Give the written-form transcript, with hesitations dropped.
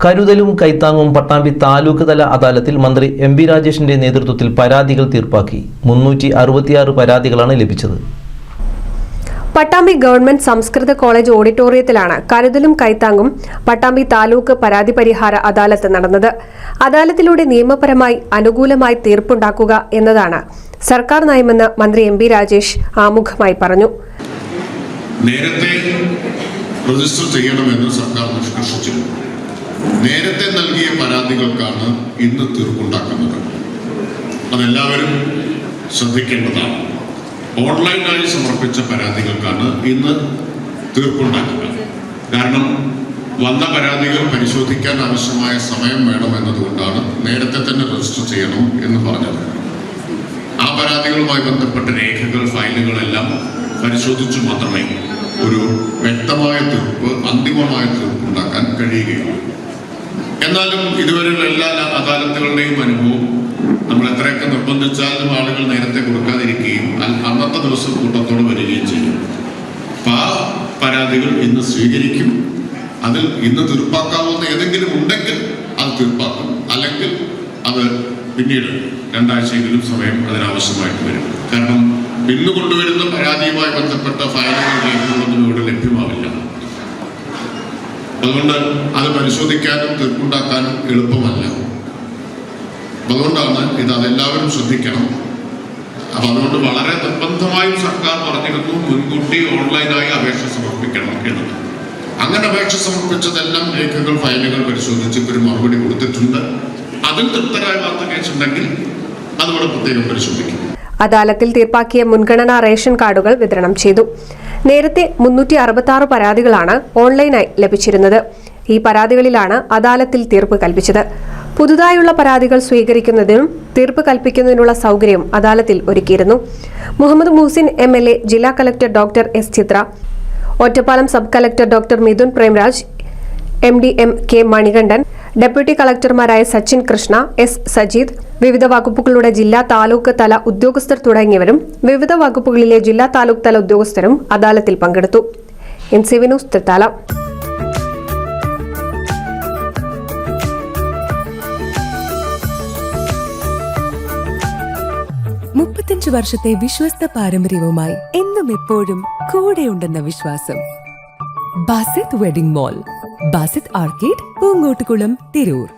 കരുതലും കൈത്താങ്ങും പട്ടാമ്പി താലൂക്ക് തല അദാലത്തിൽ മന്ത്രി എം.ബി. രാജേഷിന്റെ നേതൃത്വത്തിൽ പരാതികൾ തീർപ്പാക്കി. 366 പരാതികളാണ് ലഭിച്ചത്. പട്ടാമ്പി ഗവൺമെന്റ് സംസ്കൃത കോളേജ് ഓഡിറ്റോറിയത്തിലാണ് കരുതലും കൈത്താങ്ങും പട്ടാമ്പി താലൂക്ക് പരാതി പരിഹാര അദാലത്ത് നടന്നത്. അദാലത്തിലൂടെ നിയമപരമായി അനുകൂലമായി തീർപ്പുണ്ടാക്കുക എന്നതാണ് സർക്കാർ നയമെന്ന് മന്ത്രി എം.ബി. രാജേഷ് ആമുഖമായി പറഞ്ഞു. നേരത്തെ രജിസ്റ്റർ ചെയ്യണമെന്ന് സർക്കാർ നിഷ്കർഷിച്ചിരുന്നു. നേരത്തെ നൽകിയ പരാതികൾക്കാണ് ഇന്ന് തീർപ്പുണ്ടാക്കുന്നത്. അതെല്ലാവരും ശ്രദ്ധിക്കേണ്ടതാണ്. ഓൺലൈനായി സമർപ്പിച്ച പരാതികൾക്കാണ് ഇന്ന് തീർപ്പുണ്ടാക്കുക. കാരണം വന്ന പരാതികൾ പരിശോധിക്കാൻ ആവശ്യമായ സമയം വേണമെന്നതുകൊണ്ടാണ് നേരത്തെ തന്നെ രജിസ്റ്റർ ചെയ്യണം എന്ന് പറഞ്ഞത്. ആ പരാതികളുമായി ബന്ധപ്പെട്ട രേഖകൾ, ഫയലുകളെല്ലാം പരിശോധിച്ചു മാത്രമേ ഒരു വ്യക്തമായ തീർപ്പ്, അന്തിമമായ തീർപ്പുണ്ടാക്കാൻ കഴിയുകയുള്ളൂ. എന്നാലും ഇതുവരെയുള്ള എല്ലാ അദാലത്തുകളുടെയും അനുഭവം നമ്മൾ എത്രയൊക്കെ നിർബന്ധിച്ചാലും ആളുകൾ നേരത്തെ കൊടുക്കാതിരിക്കുകയും അന്നത്തെ ദിവസം കൂട്ടത്തോടെ വരികയും ചെയ്യും. അപ്പം ആ പരാതികൾ ഇന്ന് സ്വീകരിക്കും. അതിൽ ഇന്ന് തീർപ്പാക്കാവുന്ന ഏതെങ്കിലും ഉണ്ടെങ്കിൽ അത് തീർപ്പാക്കും. അല്ലെങ്കിൽ അത് പിന്നീട് 2 ആഴ്ചയെങ്കിലും സമയം അതിനാവശ്യമായിട്ട് വരും. കാരണം ഇന്ന് കൊണ്ടുവരുന്ന പരാതിയുമായി ബന്ധപ്പെട്ട ഫയലുകൾ, രേഖകളൊന്നും ഇവിടെ ലഭ്യമാവില്ല. അതുകൊണ്ട് അത് പരിശോധിക്കാനും തീർപ്പുണ്ടാക്കാനും എളുപ്പമല്ല. അതുകൊണ്ടാണ് അതെല്ലാവരും ശ്രദ്ധിക്കണം. അപ്പം അതുകൊണ്ട് വളരെ നിർബന്ധമായും സർക്കാർ പറഞ്ഞിരുന്നു മുൻകൂട്ടി ഓൺലൈനായി അപേക്ഷ സമർപ്പിക്കണം എന്നത്. അങ്ങനെ അപേക്ഷ സമർപ്പിച്ചതെല്ലാം രേഖകൾ, ഫയലുകൾ പരിശോധിച്ച് ഒരു മറുപടി കൊടുത്തിട്ടുണ്ട്. അതിൽ തൃപ്തരാകാത്ത കേസുണ്ടെങ്കിൽ അതുകൂടെ പ്രത്യേകം പരിശോധിക്കും. അദാലത്തിൽ തീർപ്പാക്കിയ മുൻഗണനാ റേഷൻ കാർഡുകൾ വിതരണം ചെയ്തു. നേരത്തെ 366 പരാതികളാണ് ഓൺലൈനായി ലഭിച്ചിരുന്നത്. ഈ പരാതികളിലാണ് അദാലത്തിൽ തീർപ്പ് കൽപ്പിച്ചത്. പുതുതായുള്ള പരാതികൾ സ്വീകരിക്കുന്നതിനും തീർപ്പ് കൽപ്പിക്കുന്നതിനുള്ള സൗകര്യം അദാലത്തിൽ ഒരുക്കിയിരുന്നു. മുഹമ്മദ് മുഹസിൻ MLA, ജില്ലാ collector doctor S. Chitra, Ottapalam sub collector doctor Mithun Premraj, MD M.K. Manikandan, deputy കളക്ടർമാരായ സച്ചിൻ കൃഷ്ണ, S. സജീദ്, വിവിധ വകുപ്പുകളുടെ ജില്ലാ താലൂക്ക് തല ഉദ്യോഗസ്ഥർ തുടങ്ങിയവരും വിവിധ വകുപ്പുകളിലെ ജില്ലാ താലൂക്ക് തല ഉദ്യോഗസ്ഥരും അദാലത്തിൽ പങ്കെടുത്തു. NCV news Thrithala. 35 വർഷത്തെ വിശ്വസ്ത പാരമ്പര്യവുമായി എന്നും എപ്പോഴും കൂടെയുണ്ടെന്ന വിശ്വാസം. Basith wedding mall, Basith arcade, Poongottukulam, Tirur.